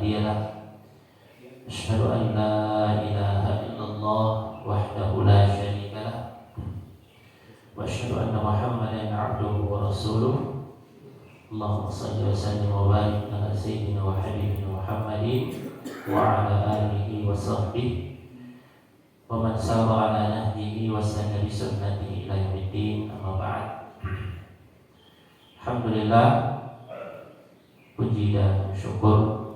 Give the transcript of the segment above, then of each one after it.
هادي له أشهد أن لا إله إلا الله وحده لا شريك له وأشهد أن محمدا عبده ورسوله اللهم صل وسلم وبارك على سيدنا وحبيبنا محمد وعلى آله وصحبه ومن سار على نهجه واستنى بسنته إلى يوم الدين. أما بعد. Alhamdulillah, puji dan syukur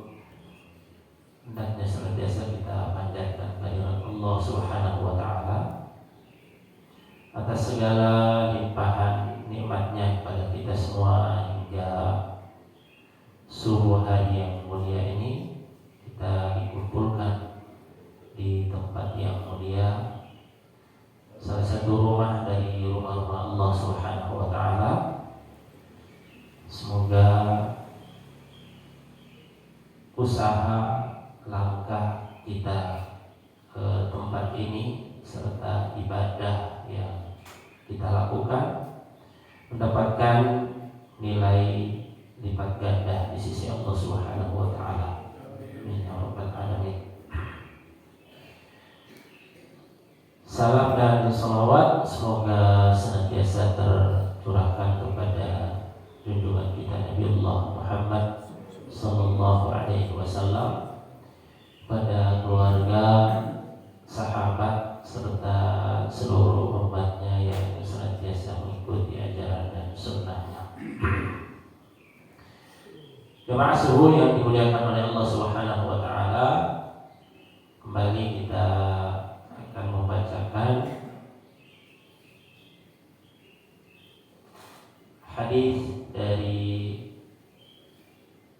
hendaknya senantiasa kita panjatkan kehadirat Allah Subhanahu wa taala atas segala limpahan nikmatnya kepada kita semua hingga subuh hari yang mulia ini kita dikumpulkan di tempat yang mulia, salah satu rumah dari rumah-rumah Allah Subhanahu wa taala. Semoga usaha langkah kita ke tempat ini serta ibadah yang kita lakukan mendapatkan nilai lipat ganda di sisi Allah Subhanahu wa taala. Amin ya rabbal alamin. Salam dan salawat semoga senantiasa tercurahkan kepada junjungan kita Nabiullah Muhammad sallallahu alaihi wasallam, pada keluarga, sahabat serta seluruh umatnya yang senantiasa mengikuti ajaran dan sunnahnya. Jemaah subuh yang dimuliakan oleh Allah Subhanahu wa taala, kembali kita akan membacakan hadis dari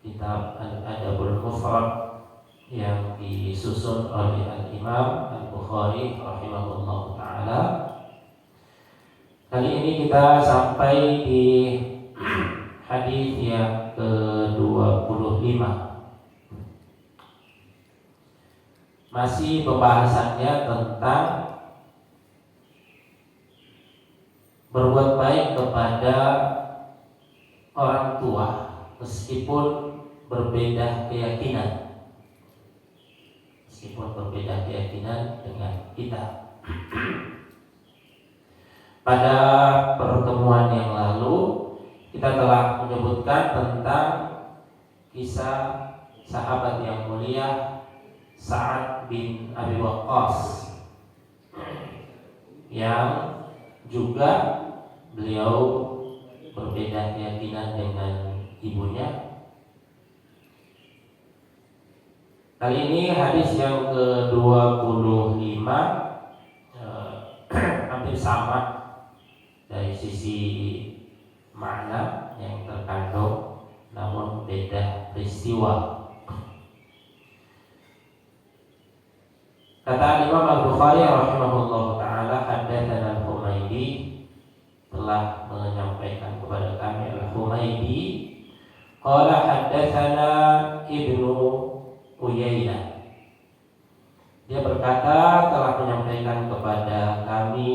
kitab Al-Adabul Mufrad yang disusun oleh Al-Imam Al-Bukhari rahimahullah ta'ala. Kali ini kita sampai di hadis yang ke-25. Masih pembahasannya tentang berbuat baik kepada orang tua meskipun berbeda keyakinan, dengan kita. Pada pertemuan yang lalu kita telah menyebutkan tentang kisah sahabat yang mulia Sa'ad bin Abi Waqqas yang juga beliau berbeda keyakinan dengan ibunya. Kali ini hadis yang ke-25 hampir sama dari sisi makna yang terkandung, namun beda peristiwa. Kata Imam Al-Bukhari rahimahullah ta'ala, haddatsana Al-Humaydi, telah menyampaikan kepada kami Al-Humaydi, qala haddatsana Ibnu Uyainah, dia berkata telah menyampaikan kepada kami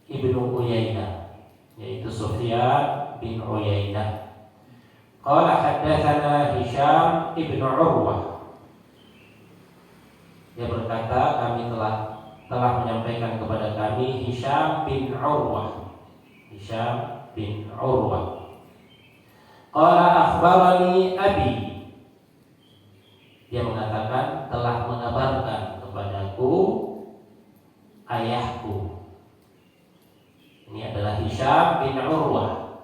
Ibnu Uyainah, yaitu Sufyan bin Uyainah. Qala haddatsana Hisham ibnu Urwah, dia berkata kami telah menyampaikan kepada kami Hisham bin Urwah. Qala akhbarani abi, dia mengatakan telah mengabarkan kepadaku ayahku. Ini adalah Hisham bin Urwah,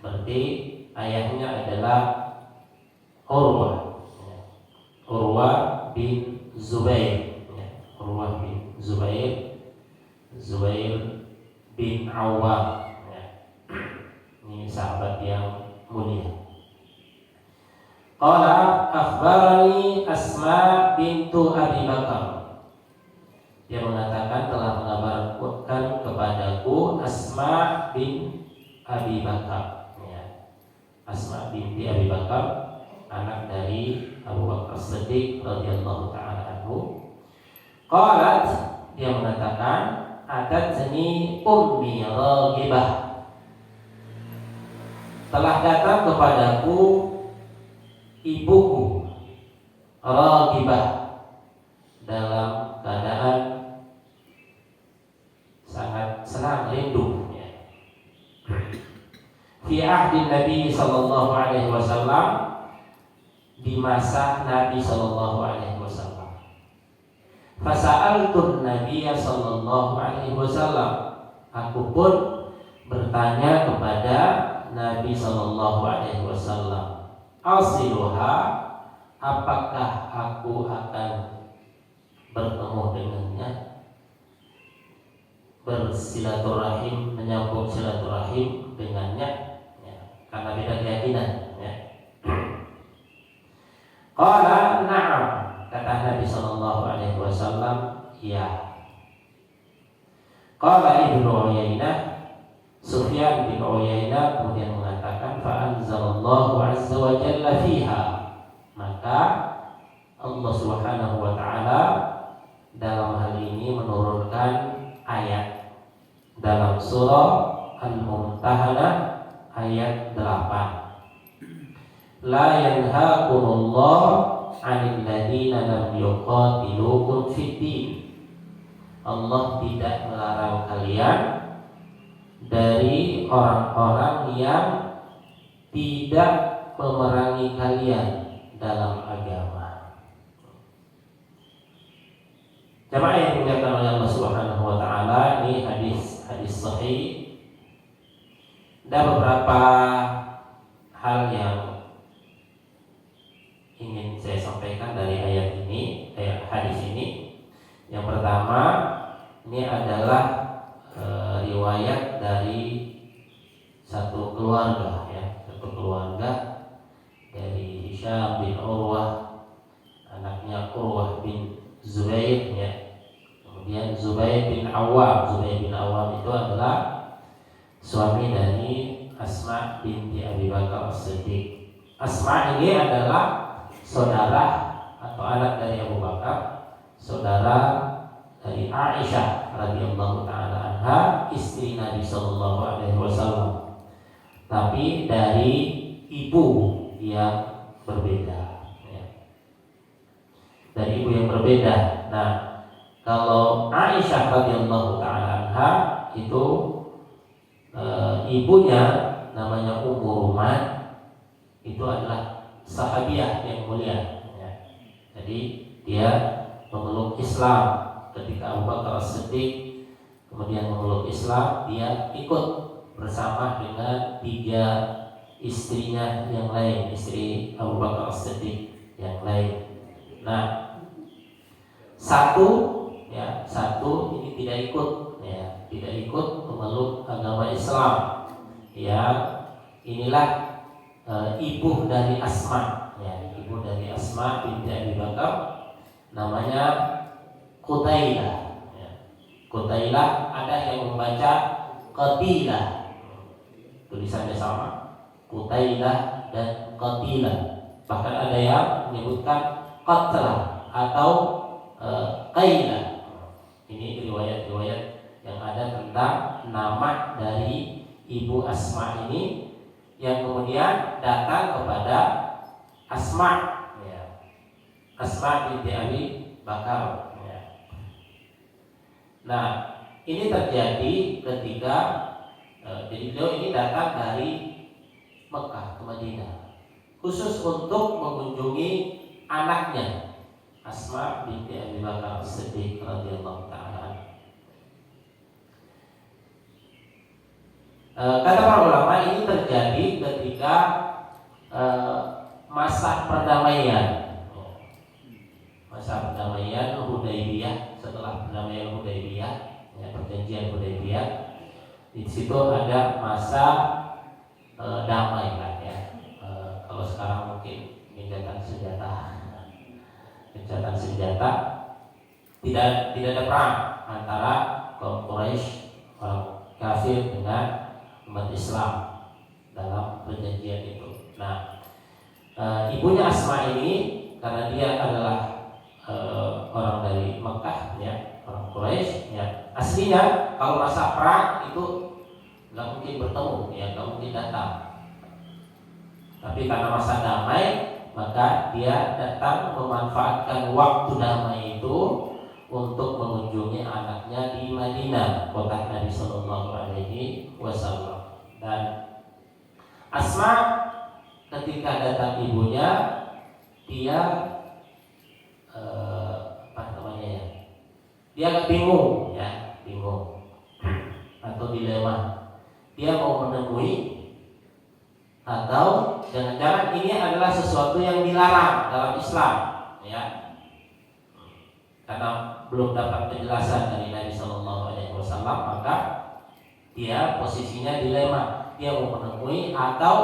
berarti ayahnya adalah Urwah bin Zubair, Zubair bin Awam. Ini sahabat yang mulia. Qala akhbarani Asma bintu Abi Bakar, dia mengatakan telah mengabarkan kepadaku Asma bin Abi Bakar, Asma binti Abi Bakar, anak dari Abu Bakar Siddiq radhiyallahu ta'ala anhu. Qalat, dia mengatakan atatni ummi raghibah, telah datang kepadaku ibuku raghibah, dalam keadaan sangat senang, rindu ya. Fi ahdi Nabi sallallahu alaihi wasallam, di masa Nabi sallallahu alaihi wasallam. Fasa'altun Nabiya sallallahu alaihi wasallam, aku pun bertanya kepada Nabi sallallahu alaihi wasallam, asiluha, apakah aku akan bertemu dengannya, bersilaturahim, menyambung silaturahim dengannya ya, karena beda keyakinan ya. Qala na'am, kata Nabi sallallahu alaihi wasallam, ya. Qala Ibnu Uyainah, Sufyan bin Uyainah kemudian mengatakan, fa anzalallahu azza wa jalla fiha, maka Allah Subhanahu wa taala dalam hal ini menurunkan ayat dalam surah Al-Mumtahanah ayat 8. La yanhaakumullah 'anil ladzina lam yuqatilukum fid din. Allah tidak melarang kalian dari orang-orang yang tidak memerangi kalian dalam agama. Jamaah yang dimuliakan oleh Allah Subhanahu wa taala, ini hadis sahih. Ada beberapa hal yang ingin saya sampaikan dari ayat ini, hadis ini. Yang pertama, ini adalah riwayat dari satu keluarga ya, satu keluarga dari Hisham bin Urwah, anaknya Urwah bin Zubair ya. Kemudian Zubair bin Awam itu adalah suami dari Asma binti Abi Bakar As-Siddiq. Asma ini adalah saudara atau anak dari Abu Bakar, saudara dari Aisyah radhiyallahu taala anha, istri Nabi sallallahu alaihi wasallam, tapi dari ibu yang berbeda ya. Dari ibu yang berbeda. Nah, kalau Aisyah radhiyallahu taala anha itu ibunya namanya Ummu Ruman, itu adalah sahabiah yang mulia ya. Jadi dia memeluk Islam ketika Abu Bakar As-Siddiq kemudian memeluk Islam, dia ikut bersama dengan 3 istrinya yang lain, istri Abu Bakar As-Siddiq yang lain. Nah, satu ini tidak ikut memeluk agama Islam ya. Inilah ibu dari Asma ya, ibu dari Asma binti Abi Bakar, namanya Qutailah ya. Qutailah, ada yang membaca Qatilah, tulisannya sama, Qutailah dan Qatilah. Bahkan ada yang menyebutkan Qatlah atau Qailah. Ini riwayat-riwayat yang ada tentang nama dari ibu Asma ini, yang kemudian datang kepada Asma ya. Asma binti Abi Bakar ya. Nah, ini terjadi ketika jadi beliau ini datang dari Mekah ke Madinah khusus untuk mengunjungi anaknya Asma binti Abi Bakar As-Siddiq radhiyallahu taala. Kata para ulama, ini terjadi ketika masa perdamaian Hudaybiyah. Setelah perdamaian Hudaybiyah ya, perjanjian Hudaybiyah, di situ ada masa damai kan ya. Kalau sekarang mungkin gencatan senjata, tidak ada perang antara kaum Quraisy, orang kafir, dengan umat Islam dalam perjanjian itu. Nah, ibunya Asma ini, karena dia adalah orang dari Mekah ya, orang Quraisy ya, aslinya kalau masa perang itu nggak mungkin bertemu ya, nggak mungkin datang. Tapi karena masa damai, maka dia datang memanfaatkan waktu damai itu untuk mengunjungi anaknya di Madinah, kota Nabi Sallallahu Alaihi Wasallam. Dan Asma ketika datang ibunya, dia dia agak bingung atau dilema. Dia mau menemui atau jangan-jangan ini adalah sesuatu yang dilarang dalam Islam, ya. Karena belum dapat penjelasan dari Nabi Sallallahu Alaihi Wasallam, maka dia posisinya dilema. Dia mau menemui atau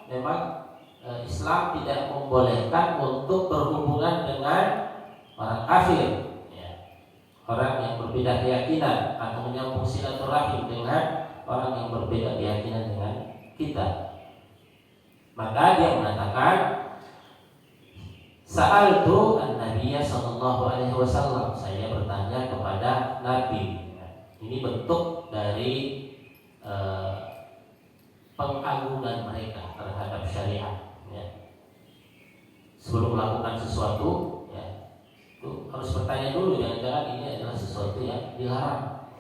memang Islam tidak membolehkan untuk berhubungan dengan orang kafir, ya. Orang yang berbeda keyakinan atau menyambung silaturahim dengan orang yang berbeda keyakinan dengan kita. Maka dia mengatakan, Sa'altu an-Nabiyya sallallahu alaihi wasallam. Saya bertanya kepada Nabi. Ini bentuk dari pengagungan mereka terhadap syariat, ya. Sebelum melakukan sesuatu, ya, itu harus bertanya dulu, jangan-jangan ini adalah sesuatu yang dilarang.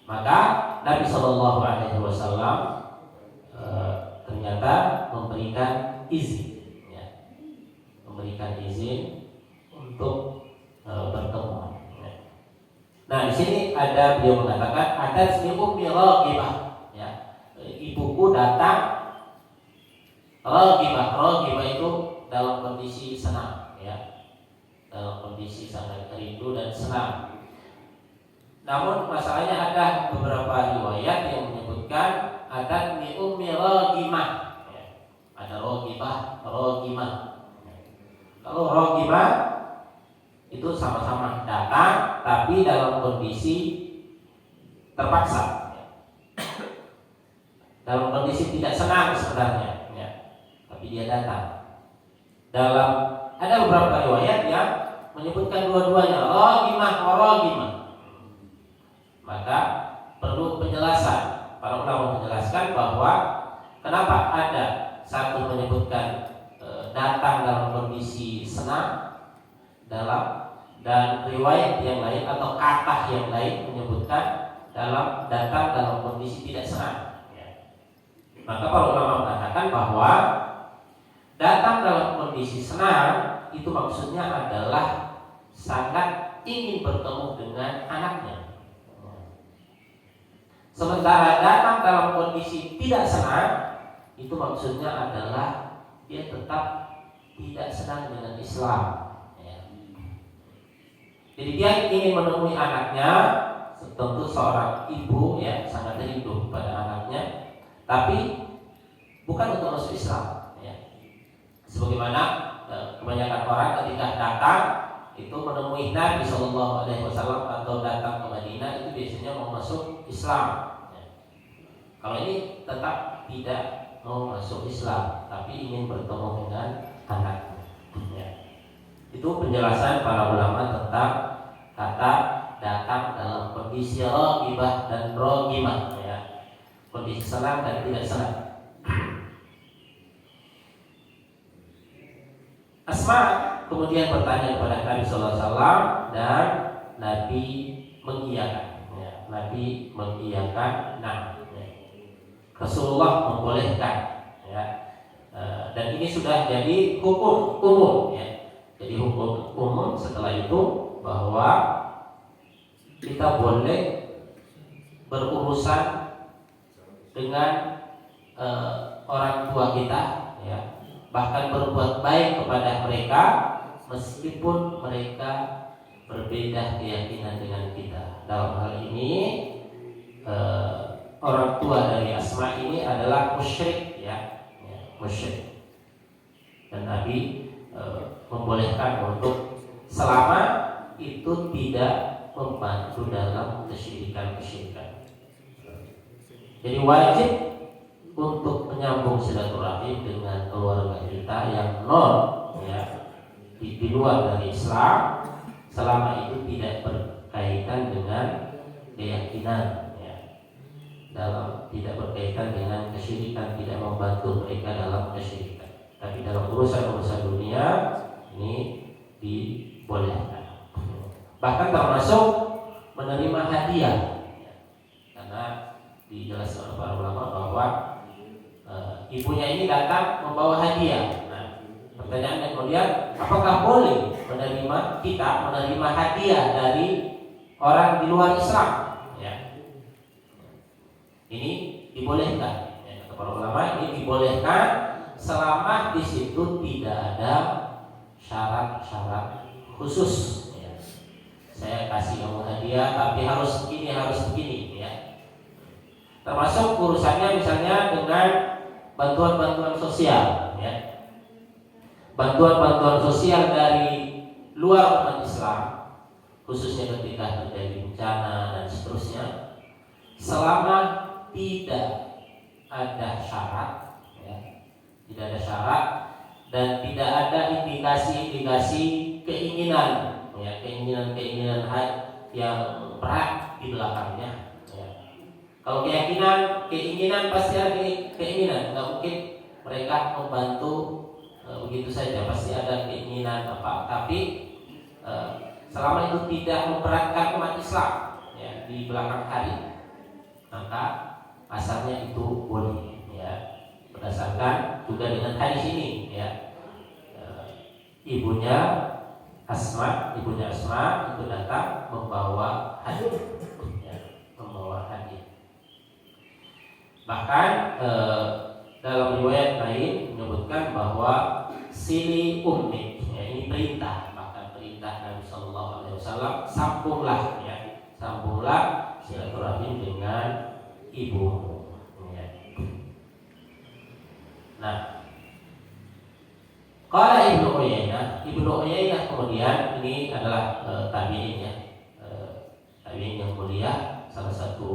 Maka Nabi sallallahu alaihi wasallam ternyata memberikan izin, ya. Memberikan izin untuk bertemu. Ya. Nah, di sini ada beliau mengatakan ada ummi raghibah, ya. Ibuku datang raghibah itu dalam kondisi senang, ya. Dalam kondisi sangat rindu dan senang. Namun masalahnya ada beberapa riwayat yang menyebutkan ada ummi raghimah, ya. Ada raghibah. Kalau raghibah itu sama-sama datang tapi dalam kondisi terpaksa, ya. Dalam kondisi tidak senang sebenarnya, ya. Tapi dia datang. Ada beberapa riwayat yang menyebutkan dua-duanya, raghimah. Maka perlu penjelasan. Para ulama menjelaskan bahwa kenapa ada satu menyebutkan datang dalam kondisi senang dan riwayat yang lain atau kata yang lain menyebutkan datang dalam kondisi tidak senang, ya. Maka para ulama mengatakan bahwa datang dalam kondisi senang itu maksudnya adalah sangat ingin bertemu dengan anaknya. Sementara datang dalam kondisi tidak senang itu maksudnya adalah dia tetap tidak senang dengan Islam, ya. Jadi dia ingin menemui anaknya, tentu seorang ibu, ya, sangat rindu pada anaknya, tapi bukan untuk masuk Islam, ya. Sebagaimana kebanyakan orang ketika datang itu menemui Nabi Sallallahu Alaihi Wasallam atau datang ke Madinah itu biasanya mau masuk Islam, ya. Kalau ini tetap tidak mau masuk Islam, tapi ingin bertemu dengan anaknya, ya. Itu penjelasan para ulama tentang kata datang dalam kondisi raghibah dan raghimah, ya. Kondisi senang dan tidak senang. Asma kemudian bertanya kepada Nabi Sallallahu Alaihi Wasallam dan Nabi mengiyakan, ya. Nabi mengiyakan, nah, ya. Rasulullah membolehkan, ya. Dan ini sudah jadi hukum umum, ya. Jadi hukum umum setelah itu bahwa kita boleh berurusan dengan orang tua kita, ya. Bahkan berbuat baik kepada mereka meskipun mereka berbeda keyakinan dengan kita. Dalam hal ini orang tua dari Asma ini adalah musyrik, ya, musyrik. Dan Nabi membolehkan untuk selama itu tidak membantu dalam kesyirikan. Jadi wajib untuk menyambung silaturahim dengan keluarga kita yang ya, di luar dari Islam, selama itu tidak berkaitan dengan keyakinan, ya. Tidak berkaitan dengan kesyirikan, tidak membantu mereka dalam kesyirikan. Tapi dalam urusan dunia ini dibolehkan. Bahkan termasuk menerima hadiah, karena dijelaskan oleh para ulama bahwa ibunya ini datang membawa hadiah. Nah, pertanyaannya kemudian, apakah boleh kita menerima hadiah dari orang di luar Islam? Ya. Ini dibolehkan. Ya, kata para ulama ini dibolehkan selama di situ tidak ada syarat-syarat khusus. Ya. Saya kasih kamu hadiah, tapi harus begini, ya. Termasuk urusannya misalnya dengan bantuan-bantuan sosial, ya. Bantuan-bantuan sosial dari luar umat Islam, khususnya ketika terjadi bencana dan seterusnya, selama tidak ada syarat, ya, tidak ada syarat dan tidak ada indikasi keinginan, ya, keinginan yang berat di belakangnya. Ya. Kalau keinginan pasti ada keinginan, nggak mungkin mereka membantu begitu saja, pasti ada keinginan apa. Tapi selama itu tidak memberatkan umat Islam, ya, di belakang hari, maka asalnya itu boleh, ya, berdasarkan juga dengan hadis ini, ya. Ibunya Asma itu datang membawa hadiah, ya, membawa hadiah. Bahkan dalam riwayat lain menyebutkan bahwa sili ummik, ya, ini perintah, bahkan perintah Nabi Sallallahu Alaihi Wasallam, sambunglah silaturahim dengan ibumu. Ya. Nah, kalau Ibnu Uyainah kemudian, ini adalah tabi'in, ya, tabi'in yang mulia, salah satu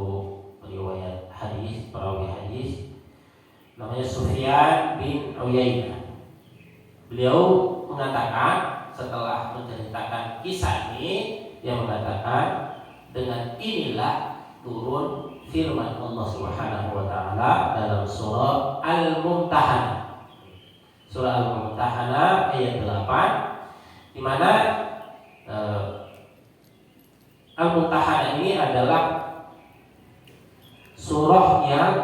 riwayat hadis, perawi hadis, namanya Sufyan bin Uyainah. Beliau mengatakan setelah menceritakan kisah ini, dia mengatakan dengan inilah turun firman Allah Subhanahu wa taala dalam surah Al-Mumtahanah. Surah Al-Mumtahanah ayat 8, di mana Al-Mumtahanah ini adalah surah yang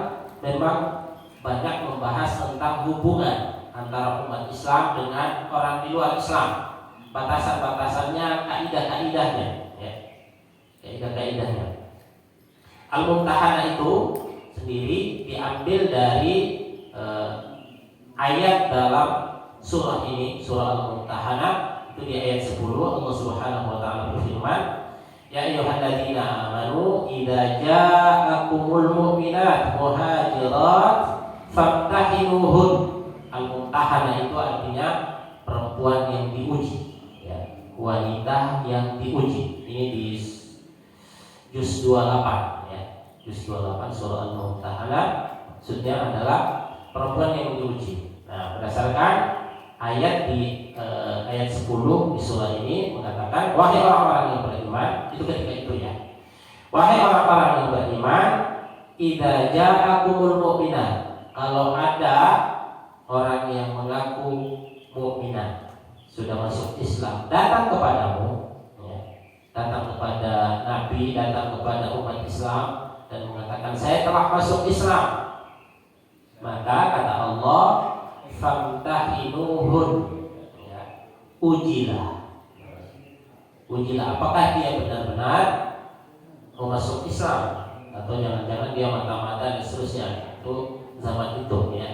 memang banyak membahas tentang hubungan antara umat Islam dengan orang di luar Islam, batasan-batasannya, kaidah-kaidahnya, ya. Kaidah-kaidahnya. Al-Mumtahanah itu sendiri diambil dari ayat dalam surah ini, surah Al-Mumtahanah. Itu di ayat 10 Allah Subhanahu wa taala berfirman, ya ayyuhalladzina amanu idza ja'akumul mu'minat muhajirat famtahinuhun. Al-Mumtahanah itu artinya perempuan yang diuji, ya, wanita yang diuji. Ini di juz 28, ya, juz 28 surah Al-Mumtahanah, maksudnya adalah perempuan yang diuji. Nah, berdasarkan ayat di ayat 10 di surah ini mengatakan, wahai orang-orang yang beriman, itu ketika itu, ya, wahai orang-orang yang beriman, idza ja'akumul mu'minat, kalau ada orang yang mengaku mukminat, sudah masuk Islam, datang kepadamu, ya, datang kepada Nabi, datang kepada umat Islam dan mengatakan saya telah masuk Islam, maka kata Allah, famtahinuhun, ya, ujilah, apakah dia benar-benar mau masuk Islam atau jangan-jangan dia mata-mata dan seterusnya. Itu zaman itu, ya.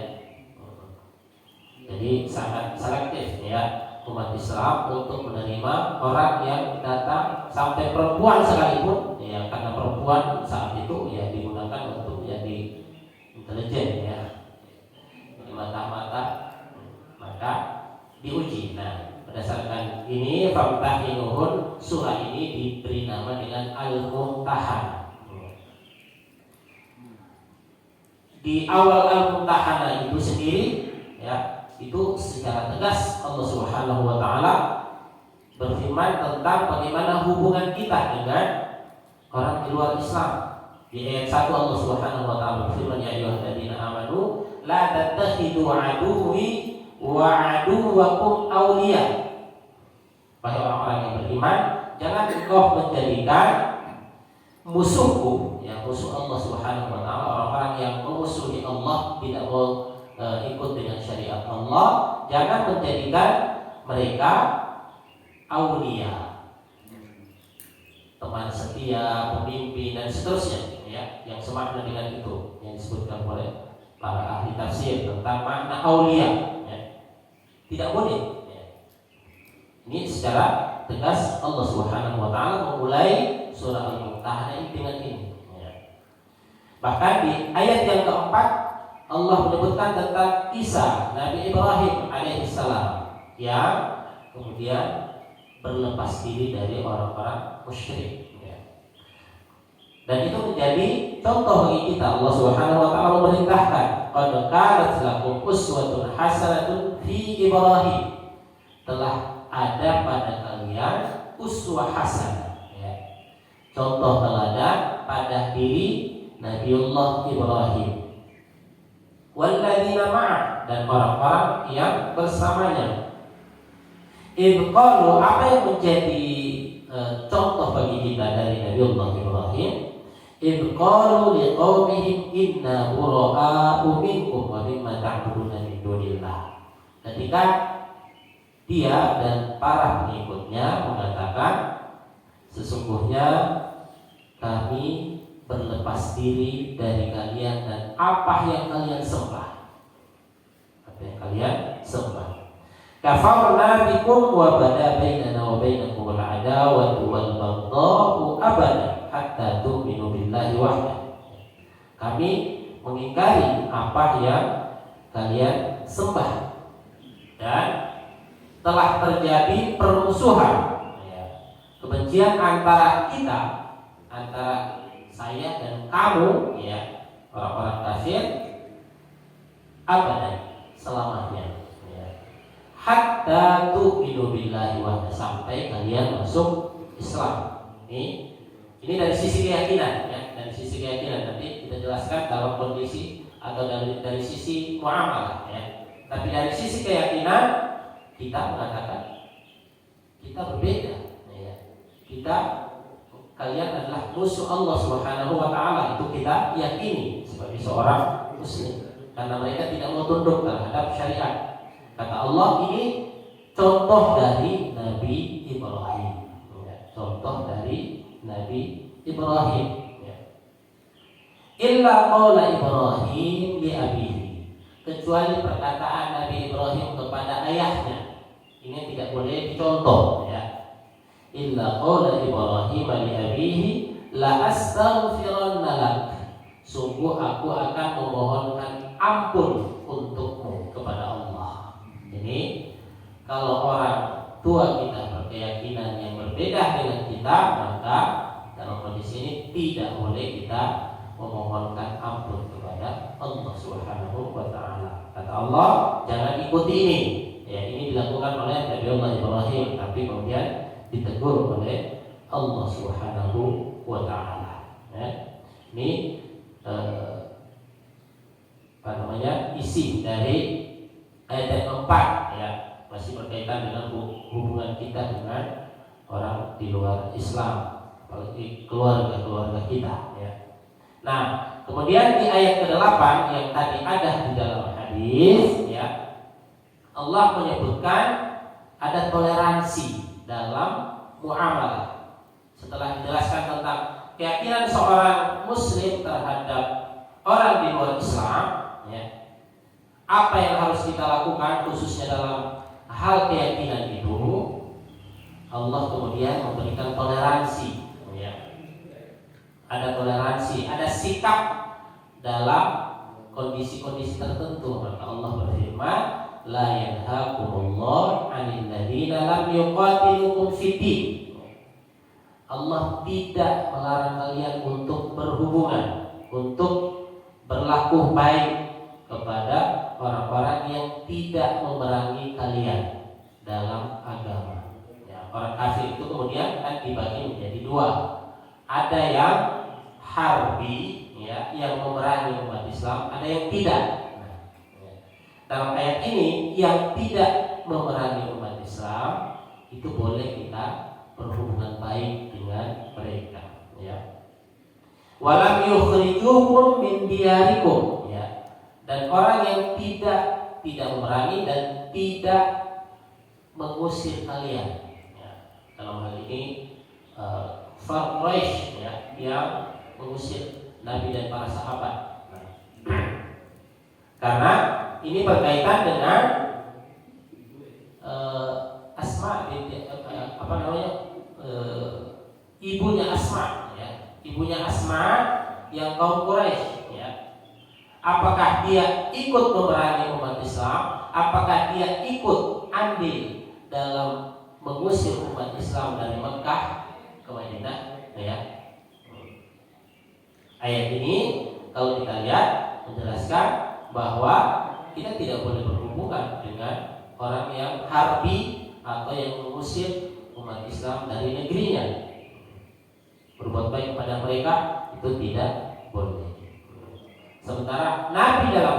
Jadi sangat selektif, ya, umat Islam untuk menerima orang yang datang, sampai perempuan sekalipun, ya, karena perempuan saat itu, ya, digunakan untuk jadi intelijen, ya, mata-mata, maka diuji. Nah, berdasarkan ini famtahinuhun, surah ini diberi nama dengan Al-Mumtahanah. Di awal Al-Mumtahanah itu sendiri, ya, itu secara tegas Allah Subhanahu wa taala berfirman tentang bagaimana hubungan kita dengan orang di luar Islam. Di ayat 1 Allah Subhanahu wa taala berfirman, ya ayyuhalladzina amanu la tattakhidu aduwwi wa aduwakum awliya. Wahai orang-orang yang beriman, jangan engkau menjadikan musuhku, ya musuh Allah Subhanahu wa taala, orang-orang yang memusuhi Allah, tidak mau ikut dengan syariat Allah, jangan menjadikan mereka awliya, teman setia, pemimpin dan seterusnya, ya, yang semakna dengan itu yang disebutkan oleh para ahli tafsir tentang makna awliya, ya. Tidak boleh. Ini secara tegas Allah Subhanahu wa taala memulai surah Al-Mumtahanah ini dengan ini. Ya. Bahkan di ayat yang keempat Allah menyebutkan tentang Isa Nabi Ibrahim alaihissalam yang kemudian berlepas diri dari orang-orang musyrik. Ya. Dan itu menjadi contoh bagi kita. Allah Subhanahu wa taala memerintahkan, "Qad kanat lakum uswatun hasanatun fi Ibrahim." Telah ada pada kalian uswah hasanah, ya. Contoh teladan pada diri Nabiullah Ibrahim. Walladzina ma'ah, dan orang-orang yang bersamanya. Qalu, apa yang menjadi contoh bagi kita dari Nabiullah Ibrahim? Qalu liqaumihim inna bura'a'u minkum wa mimma ta'buduna min dunillah. Ketika dia dan para pengikutnya mengatakan, sesungguhnya kami berlepas diri dari kalian dan apa yang kalian sembah. Apa yang kalian sembah. Kafarna bikum wa bada bainana wa bainakum al-adawatu wal baghdha'u abadan hatta tu'minu billahi wahdah. Kami mengingkari apa yang kalian sembah dan telah terjadi permusuhan, ya, kebencian antara kita, antara saya dan kamu, ya, orang-orang kafir, abadan, selamanya, ya. Hatta tu'minu billahi wahda, sampai kalian masuk Islam. Ini dari sisi keyakinan, ya, dari sisi keyakinan nanti kita jelaskan dalam kondisi atau dari sisi muamalah, ya. Tapi dari sisi keyakinan kita mengatakan kita berbeda, ya. Kalian adalah musuh Allah Subhanahu wa taala, itu kita yakini sebagai seorang muslim, karena mereka tidak mau tunduk terhadap syariat. Kata Allah, ini contoh dari Nabi Ibrahim, ya. Contoh dari Nabi Ibrahim, ya. Illa qaula Ibrahim li abihi, kecuali perkataan Nabi Ibrahim kepada ayahnya. Ini tidak boleh dicontoh, ya. Illa qaula Ibrahim li abihi la astaghfiranna lak, sungguh aku akan memohonkan ampun untukmu kepada Allah. Ini kalau orang tua kita berkeyakinan yang berbeda dengan kita, maka dalam kondisi ini tidak boleh kita memohonkan ampun kepada Allah Subhanahu wa taala. Kata Allah, jangan ikuti ini. Ya, ini dilakukan oleh Nabiullah Ibrahim, tapi kemudian ditegur oleh Allah Subhanahu wa taala. Ya. Ini isi dari ayat yang keempat, ya, masih berkaitan dengan hubungan kita dengan orang di luar Islam, apalagi keluarga kita, ya. Nah, kemudian di ayat ke-8 yang tadi ada di dalam hadis, ya, Allah menyebutkan ada toleransi dalam muamalah. Setelah dijelaskan tentang keyakinan seorang muslim terhadap orang di luar Islam, ya, apa yang harus kita lakukan khususnya dalam hal keyakinan itu, Allah kemudian memberikan toleransi, ya. Ada toleransi, ada sikap dalam kondisi-kondisi tertentu. Maka Allah berfirman, la yanhaakumullahu 'anil ladzina lam yuqatilukum fid-din. Allah tidak melarang kalian untuk berhubungan, untuk berlaku baik kepada orang-orang yang tidak memerangi kalian dalam agama. Ya, orang kafir itu kemudian kan dibagi menjadi dua. Ada yang harbi, ya, yang memerangi umat Islam, ada yang tidak. dalam ayat ini yang tidak memerangi umat Islam itu boleh kita berhubungan baik dengan mereka, ya. Walam yukhrijukum min diyarikum, ya. Dan orang yang tidak memerangi dan tidak mengusir kalian, ya. Dalam hal ini Quraisy, ya, yang mengusir Nabi dan para sahabat. Karena ini berkaitan dengan Asma binti ibunya Asma, ya. Ibunya Asma yang kaum Quraisy, ya. Apakah dia ikut memerangi umat Islam? Apakah dia ikut andil dalam mengusir umat Islam dari Mekah ke Madinah, ya? Ayat ini kalau kita lihat menjelaskan bahwa kita tidak boleh berhubungan dengan orang yang harbi atau yang mengusir umat Islam dari negerinya. Berbuat baik kepada mereka itu tidak boleh. Sementara Nabi dalam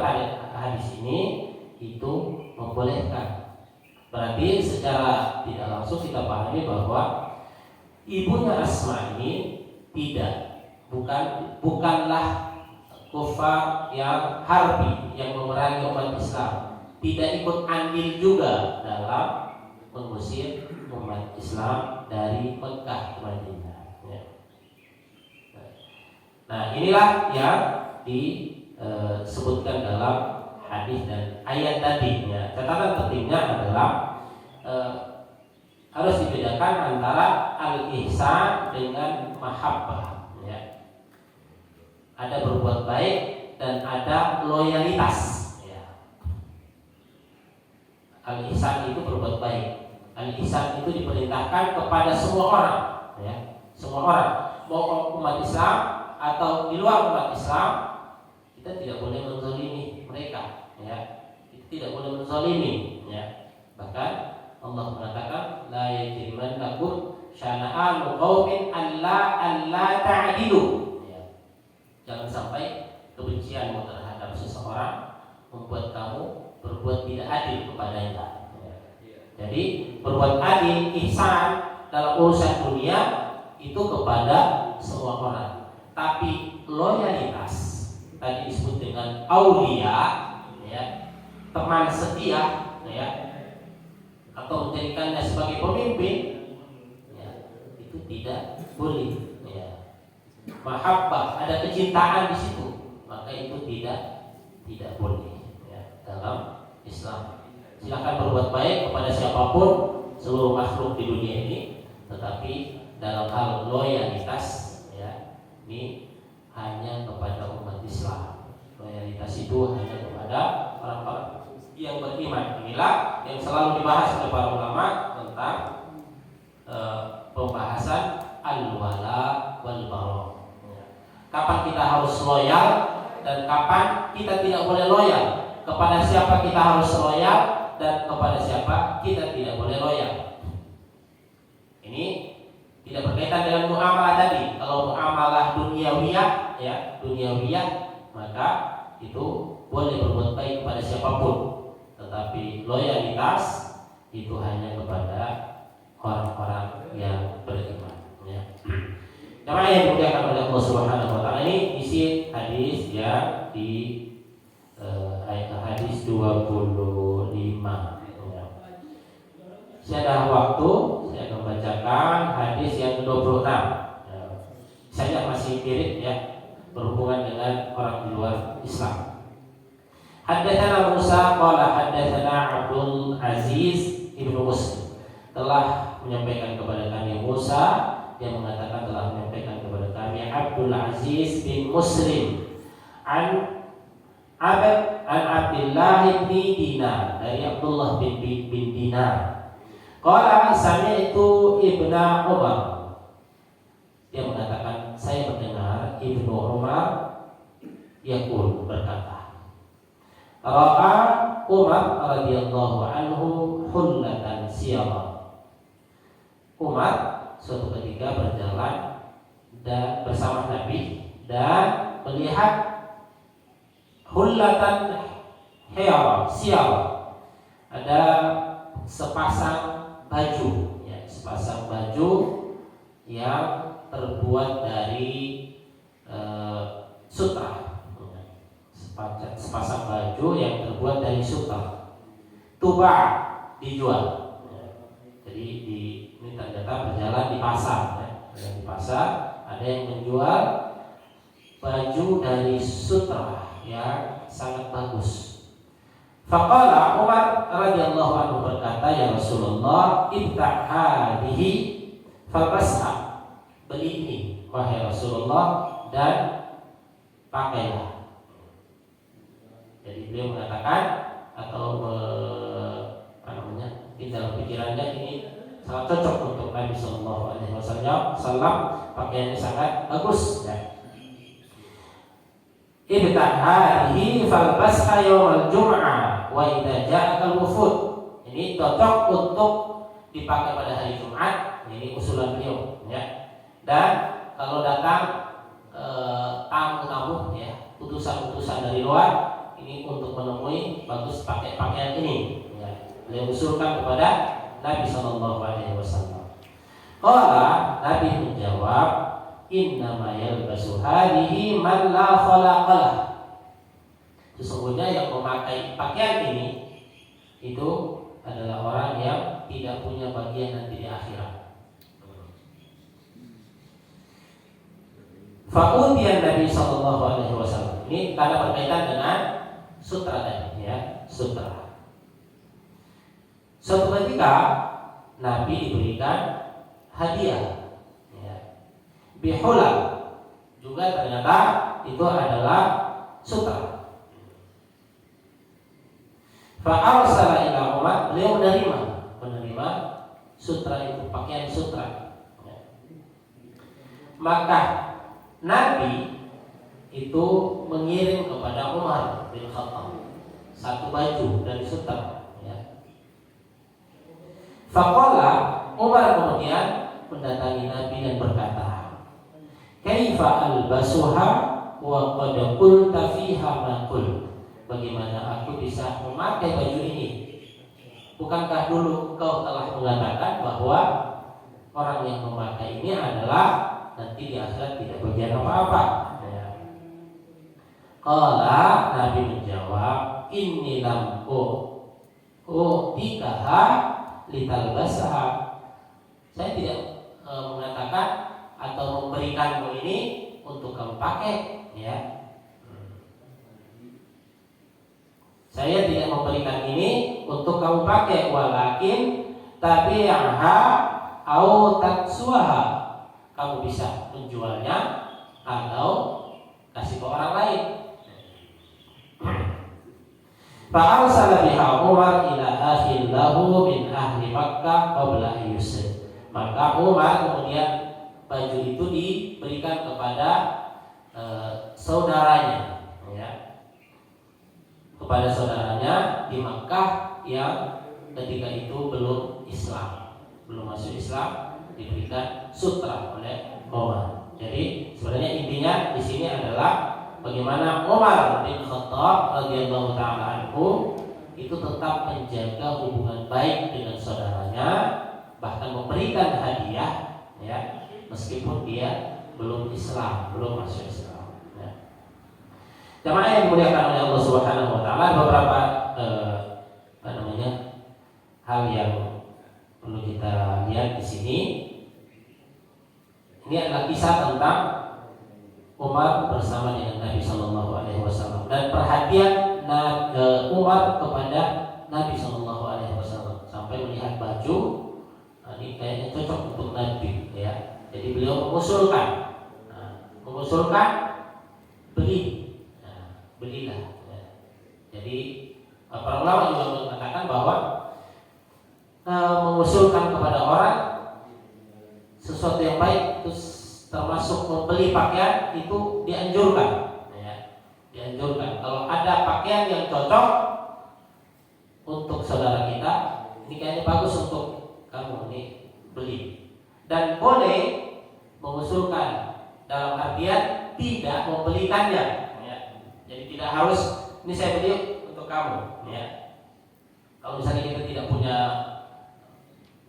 hadis ini itu membolehkan. Berarti secara tidak langsung kita pahami bahwa ibunya Asma ini bukanlah kufar yang harbi yang memerangi umat Islam, tidak ikut andil juga dalam mengusir umat Islam dari Mekah ke Madinah, ya. Nah, inilah yang disebutkan dalam hadis dan ayat tadi, ya. Catatan pentingnya adalah harus dibedakan antara al-ihsan dengan mahabbah, ya. Ada berbuat baik dan ada loyalitas, ya. Al-ihsan itu berbuat baik. Al-ihsan itu diperintahkan kepada semua orang, ya. Semua orang, mau umat Islam atau di luar umat Islam, kita tidak boleh menzalimi mereka, ya. Kita tidak boleh menzalimi, ya. Bahkan Allah mengatakan la yajrimannakum syana'anu qaumin alla ta'dilu. Jangan sampai kebencianmu terhadap seseorang membuat kamu berbuat tidak adil kepadanya. Jadi berbuat adil, ihsan dalam urusan dunia itu kepada semua orang. Tapi loyalitas tadi disebut dengan aulia, ya, teman setia, ya, atau menjadikannya sebagai pemimpin, ya, itu tidak boleh. Mahabbah, ada kecintaan di situ, maka itu tidak boleh, ya, dalam Islam. Silakan berbuat baik kepada siapapun, seluruh makhluk di dunia ini, tetapi dalam hal loyalitas, ya, ini hanya kepada umat Islam. Loyalitas itu hanya kepada orang-orang yang beriman. Inilah yang selalu dibahas oleh para ulama tentang pembahasan al-wala wal bara. Kapan kita harus loyal dan kapan kita tidak boleh loyal. Kepada siapa kita harus loyal dan kepada siapa kita tidak boleh loyal. Ini tidak berkaitan dengan muamalah tadi. Kalau muamalah duniawiyah, ya, duniawiyah, maka itu boleh berbuat baik kepada siapapun. Tetapi loyalitas itu hanya kepada orang-orang yang beriman, ya. Jamaah yang dimuliakan oleh Allah Subhanahu wa taala, ini isi hadis ya di hadis 25, ya. Saya ada waktu, saya akan bacakan hadis yang ke-26. Ya. Saya masih mirip, ya, berhubungan dengan orang di luar Islam. Haddatsana Musa qala haddatsana Abdul Aziz ibnu Muslim, telah menyampaikan kepada kami Musa yang mengatakan telah menyampaikan kepada kami Abdul Aziz bin Muslim an Abdullah bin Dinar, dari Abdullah bin Dinar. Qala sami'tu Ibnu Umar, dia mengatakan saya mendengar Ibnu Umar yaqul, berkata, ra'a Umar radhiyallahu anhu hullatan siyara. Umar suatu ketika berjalan dan bersama Nabi dan melihat hullatan sial. Ada sepasang baju, ya, sepasang baju yang terbuat dari sutra. Sepasang baju yang terbuat dari sutra. Tuba, dijual. Jadi ini ternyata berjalan di pasar, ya. Di pasar ada yang menjual baju dari sutra yang sangat bagus. Faqala Umar radhiyallahu anhu berkata, ya Rasulullah, ibta' hadhihi falbasha. Beli ini wahai Rasulullah dan pakailah. Jadi beliau mengatakan atau di dalam pikirannya ini sangat cocok untuk Nabi Sallallahu Alaihi Wasallam. Pakaiannya sangat bagus. Ya. Ibta' hadhihi falbasha yawmal jum'ah wa idza ja'akal wufud. Ini cocok untuk dipakai pada hari Jumat. Ini usulan beliau, ya. Dan kalau datang tamu-tamu, ya, utusan-utusan dari luar, ini untuk menemui bagus pakai pakaian ini. Ya. Beliau usulkan kepada Nabi Sallallahu Alaihi Wasallam. Qala, Nabi menjawab, innama yalbasu hadhihi man la khalaqalah. Sesungguhnya yang memakai pakaian ini itu adalah orang yang tidak punya bagian nanti di akhirat. Fa'utiyan Nabi Sallallahu Alaihi Wasallam. Ini karena berkaitan dengan sutra tadi, ya, sutra. Suatu ketika Nabi diberikan hadiah, ya, bihulal, juga ternyata itu adalah sutra. Fa'arsala ila Umar, beliau menerima sutra itu, pakaian sutra. Ya. Maka Nabi itu mengirim kepada Umar bin Khattab satu baju dari sutra. Ya. Faqala, Umar kemudian mendatangi Nabi dan berkata, kaifa albasuha wa qad qulta fiha ma qul. Bagaimana aku bisa memakai baju ini? Bukankah dulu kau telah mengatakan bahwa orang yang memakai ini adalah nanti di akhirat tidak bagian apa-apa? Ya. Qala, Nabi menjawab, inni lam utikaha litalbasaha. Saya tidak mengatakan atau memberikanmu ini untuk kamu pakai, ya. Saya tidak memberikan ini untuk kamu pakai, walakin tabi'aha au taksuha. Kamu bisa menjualnya atau kasih ke orang lain. Fa'arsala biha Umar ila akhin lahu min ahli Makkah qabla yusr. Maka Umar kemudian baju itu diberikan kepada saudaranya, ya, kepada saudaranya di Makkah yang ketika itu belum Islam, belum masuk Islam, diberikan sutra oleh Umar. Jadi sebenarnya intinya di sini adalah bagaimana Umar bin Khattab radhiyallahu taala anhu itu tetap menjaga hubungan baik dengan saudaranya, bahkan memberikan hadiah, ya, meskipun dia belum Islam, belum masuk Islam. Jamaah yang dimuliakan oleh Allah Subhanahu wa taala, beberapa hal yang perlu kita lihat di sini. Ini adalah kisah tentang Umar bersama dengan Nabi Sallallahu Alaihi Wasallam dan perhatian Umar kepada Nabi Sallallahu Alaihi Wasallam sampai melihat baju ini kayaknya cocok untuk Nabi, ya. Jadi beliau mengusulkan belilah. Ya. Jadi para ulama juga mengatakan bahwa mengusulkan kepada orang sesuatu yang baik itu termasuk membeli pakaian itu dianjurkan, ya. Dianjurkan. Kalau ada pakaian yang cocok untuk saudara kita, ini kayaknya bagus untuk kamu ini beli. Dan boleh mengusulkan dalam artian tidak membelikannya, ya. Jadi tidak harus ini saya beli untuk kamu, ya. Kalau misalnya kita tidak punya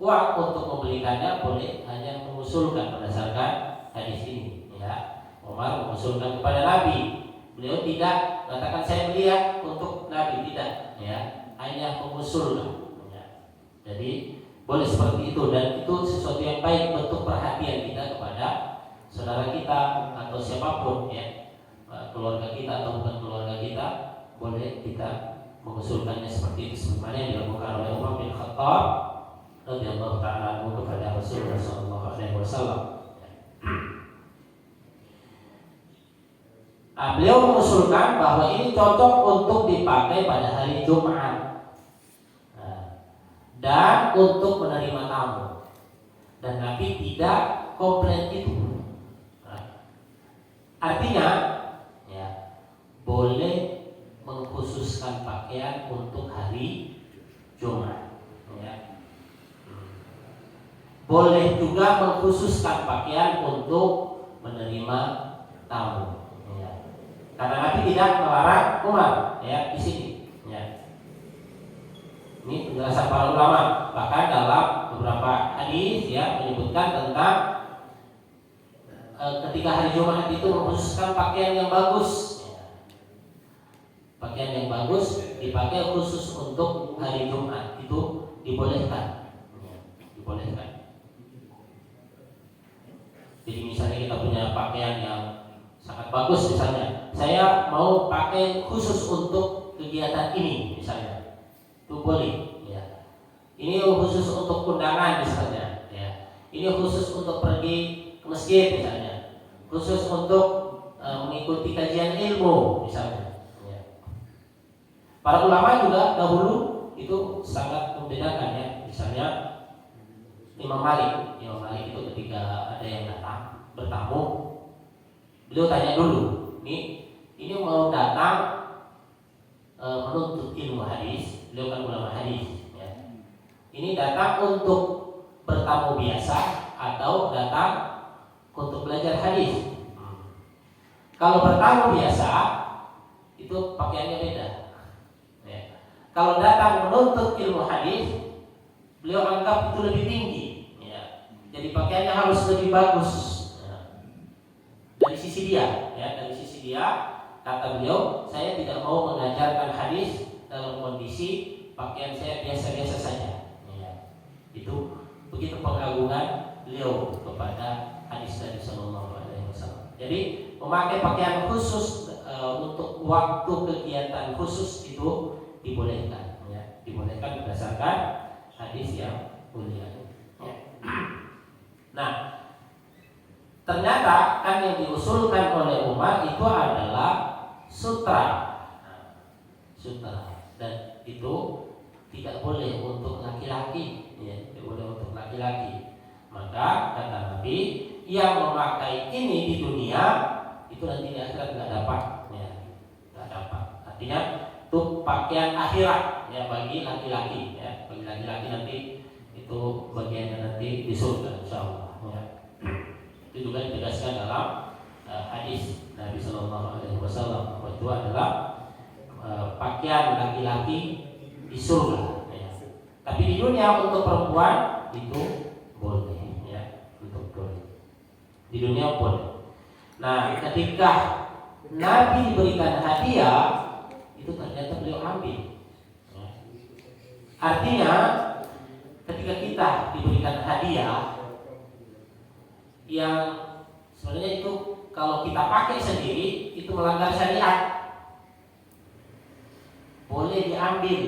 uang untuk membelikannya, boleh hanya mengusulkan berdasarkan hadis ini, ya. Umar mengusulkan kepada Nabi, beliau tidak katakan saya beli ya untuk Nabi, tidak, ya, hanya mengusulkan, ya. Jadi boleh seperti itu, dan itu sesuatu yang baik, bentuk perhatian kita kepada saudara kita atau siapapun, ya, keluarga kita atau bukan keluarga kita, boleh kita mengusulkannya seperti itu, sebagaimana yang dilakukan oleh Umar bin Khattab radhiyallahu ta'ala anhu kepada Rasulullah sallallahu alaihi wasallam. Nah, beliau mengusulkan bahwa ini cocok untuk dipakai pada hari Jumat, dan untuk menerima tamu, dan Nabi tidak komplain itu. Artinya, ya, boleh mengkhususkan pakaian untuk hari Jumat, ya. Boleh juga mengkhususkan pakaian untuk menerima tamu, ya. Karena Nabi tidak melarang Umar, ya, di sini, ya. Ini penjelasan para ulama. Bahkan dalam beberapa hadis, ya, menyebutkan tentang ketika hari Jumat itu mengkhususkan pakaian yang bagus, ya. Pakaian yang bagus dipakai khusus untuk hari Jumat, itu dibolehkan, ya, dibolehkan. Jadi misalnya kita punya pakaian yang sangat bagus, misalnya saya mau pakai khusus untuk kegiatan ini, misalnya, itu boleh, ya. Ini khusus untuk undangan, misalnya, ya. Ini khusus untuk pergi ke masjid, misalnya, khusus untuk mengikuti kajian ilmu, misalnya, ya. Para ulama juga dahulu itu sangat membedakan, ya. Misalnya Imam Malik itu ketika ada yang datang bertamu, beliau tanya dulu, ini mau datang menuntut ilmu hadis, beliau kan ulama hadis, ya. Ini datang untuk bertamu biasa atau datang untuk belajar hadis. Kalau bertamu biasa itu pakaiannya beda, ya. Kalau datang menuntut ilmu hadis, beliau anggap itu lebih tinggi, ya. Jadi pakaiannya harus lebih bagus, ya. Dari sisi dia, ya, dari sisi dia. Kata beliau, saya tidak mau mengajarkan hadis dalam kondisi pakaian saya biasa-biasa saja, ya. Itu begitu pengagungan beliau kepada hadis Nabi Sallallahu Alaihi Wasallam. Jadi memakai pakaian khusus untuk waktu kegiatan khusus itu dibolehkan, ya. Dibolehkan berdasarkan hadis yang mulia, ya. Nah, ternyata kan yang diusulkan oleh Umar itu adalah sutra, dan itu tidak boleh untuk laki-laki, ya, tidak boleh untuk laki-laki. Maka kata Nabi, yang memakai ini di dunia itu nanti di akhirat nggak dapat, ya, nggak dapat. Artinya itu pakaian akhirat, ya, bagi laki-laki, ya, bagi laki-laki nanti itu bagiannya nanti di surga, insyaallah, ya. Itu juga ditegaskan dalam hadis Nabi Sallallahu Alaihi Wasallam, bahwa itu adalah pakaian laki-laki di surga, ya. Tapi di dunia untuk perempuan itu boleh, ya, untuk boleh. Di dunia boleh. Nah, ketika Nabi diberikan hadiah, itu ternyata beliau ambil, ya. Artinya ketika kita diberikan hadiah yang sebenarnya itu kalau kita pakai sendiri itu melanggar syariat, boleh diambil,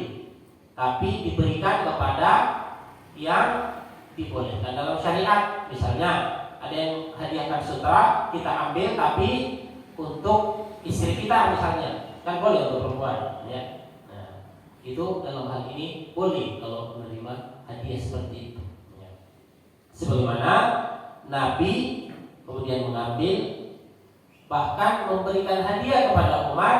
tapi diberikan kepada yang dibolehkan dalam syariat. Misalnya ada yang hadiahkan sutra, kita ambil tapi untuk istri kita misalnya, kan boleh untuk perempuan, ya. Nah, itu dalam hal ini boleh kalau menerima hadiah seperti itu, ya. Sebagaimana Nabi kemudian mengambil, bahkan memberikan hadiah kepada Umar,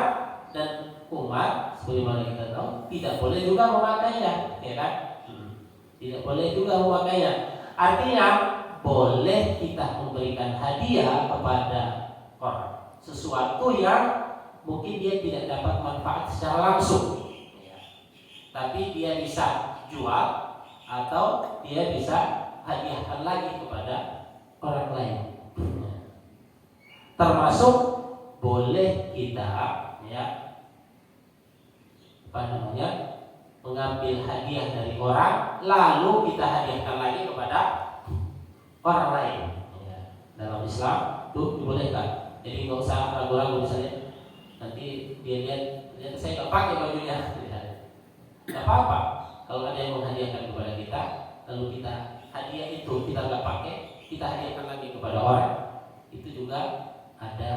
dan Umar sebagaimana kita tahu tidak boleh juga memakainya, ya kan? Tidak boleh juga memakainya. Artinya boleh kita memberikan hadiah kepada orang sesuatu yang mungkin dia tidak dapat manfaat secara langsung, tapi dia bisa jual atau dia bisa hadiahkan lagi kepada orang lain. Termasuk boleh kita mengambil hadiah dari orang lalu kita hadiahkan lagi kepada orang lain. Dalam Islam itu dibolehkan. Jadi nggak usah ragu-ragu, misalnya nanti dia lihat saya nggak pakai bajunya, nggak apa-apa. Kalau ada yang menghadiahkan kepada kita, lalu kita hadiah itu kita nggak pakai, kita hadiahkan lagi kepada orang, itu juga ada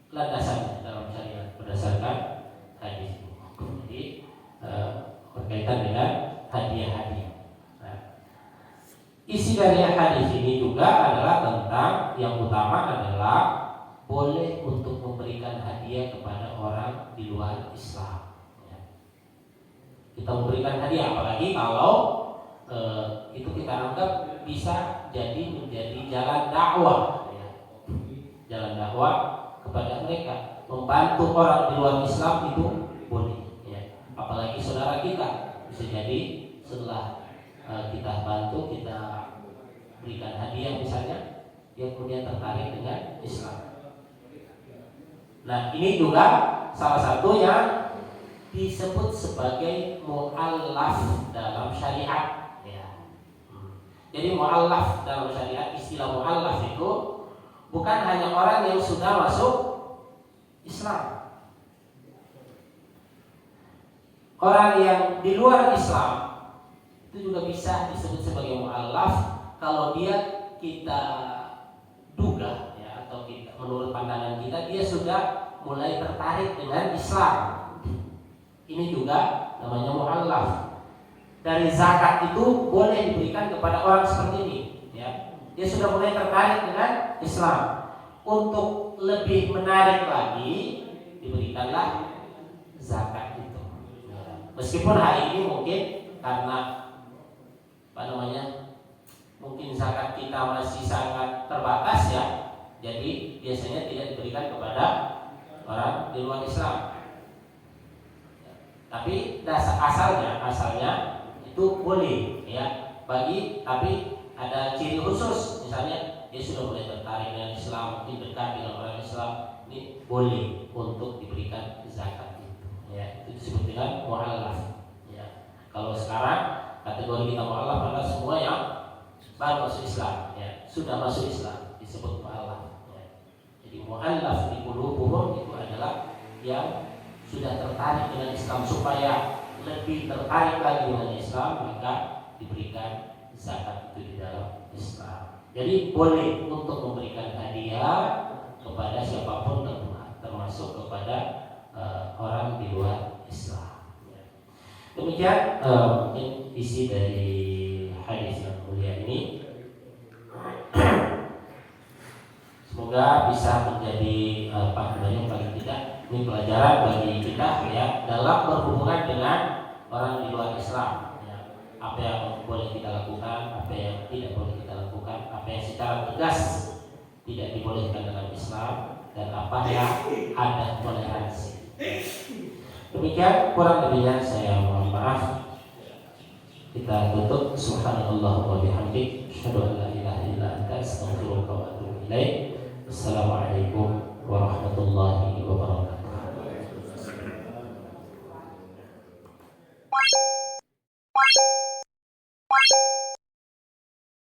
landasannya dalam syariat berdasarkan hadis. Jadi berkaitan dengan hadiah-hadiah. Nah, isi dari hadis ini juga adalah tentang yang utama adalah boleh untuk memberikan hadiah kepada orang di luar Islam. Kita memberikan hadiah, apalagi kalau itu kita anggap bisa menjadi jalan dakwah, jalan dakwah kepada mereka, membantu orang di luar Islam itu boleh. Apalagi saudara kita, bisa jadi setelah kita bantu, kita berikan hadiah misalnya, dia kemudian tertarik dengan Islam. Nah, ini juga salah satu yang disebut sebagai mu'allaf dalam syariat. Jadi mu'allaf dalam syariat, istilah mu'allaf itu bukan hanya orang yang sudah masuk Islam. Orang yang di luar Islam itu juga bisa disebut sebagai mu'allaf kalau kita duga atau kita, menurut pandangan kita, dia sudah mulai tertarik dengan Islam. Ini juga namanya mu'allaf. Dari zakat itu boleh diberikan kepada orang seperti ini, dia sudah mulai tertarik dengan Islam. Untuk lebih menarik lagi, diberikanlah zakat itu. Meskipun hari ini mungkin karena mungkin zakat kita masih sangat terbatas jadi biasanya tidak diberikan kepada orang di luar Islam. Tapi asalnya itu boleh tapi ada ciri khusus, misalnya dia sudah mulai tertarik dengan Islam, mungkin dekat dengan orang Islam, ini boleh untuk diberikan zakat. Itu disebut dengan mu'allaf. Kalau sekarang kategori kita mu'allaf adalah semua yang baru masuk Islam, sudah masuk Islam, disebut mu'allaf. Jadi mu'allaf di qulubuhum itu adalah yang sudah tertarik dengan Islam, supaya lebih tertarik lagi dengan Islam, maka diberikan zakat itu di dalam Islam. Jadi boleh untuk memberikan hadiah kepada siapapun, termasuk kepada orang di luar Islam. Demikian mungkin isi dari hadis yang mulia ini. Semoga bisa menjadi paling tidak ini pelajaran bagi kita dalam berhubungan dengan orang di luar Islam. Apa yang boleh kita lakukan, apa yang tidak boleh kita lakukan, apa yang secara tegas tidak dibolehkan dalam Islam, dan apa yang ada toleransi. Demikian kurang lebihnya saya mohon maaf. Kita tutup. Subhanallah wa bihamdik, asyhadu an la ilaha illa anta, astaghfiruka wa atubu ilaik.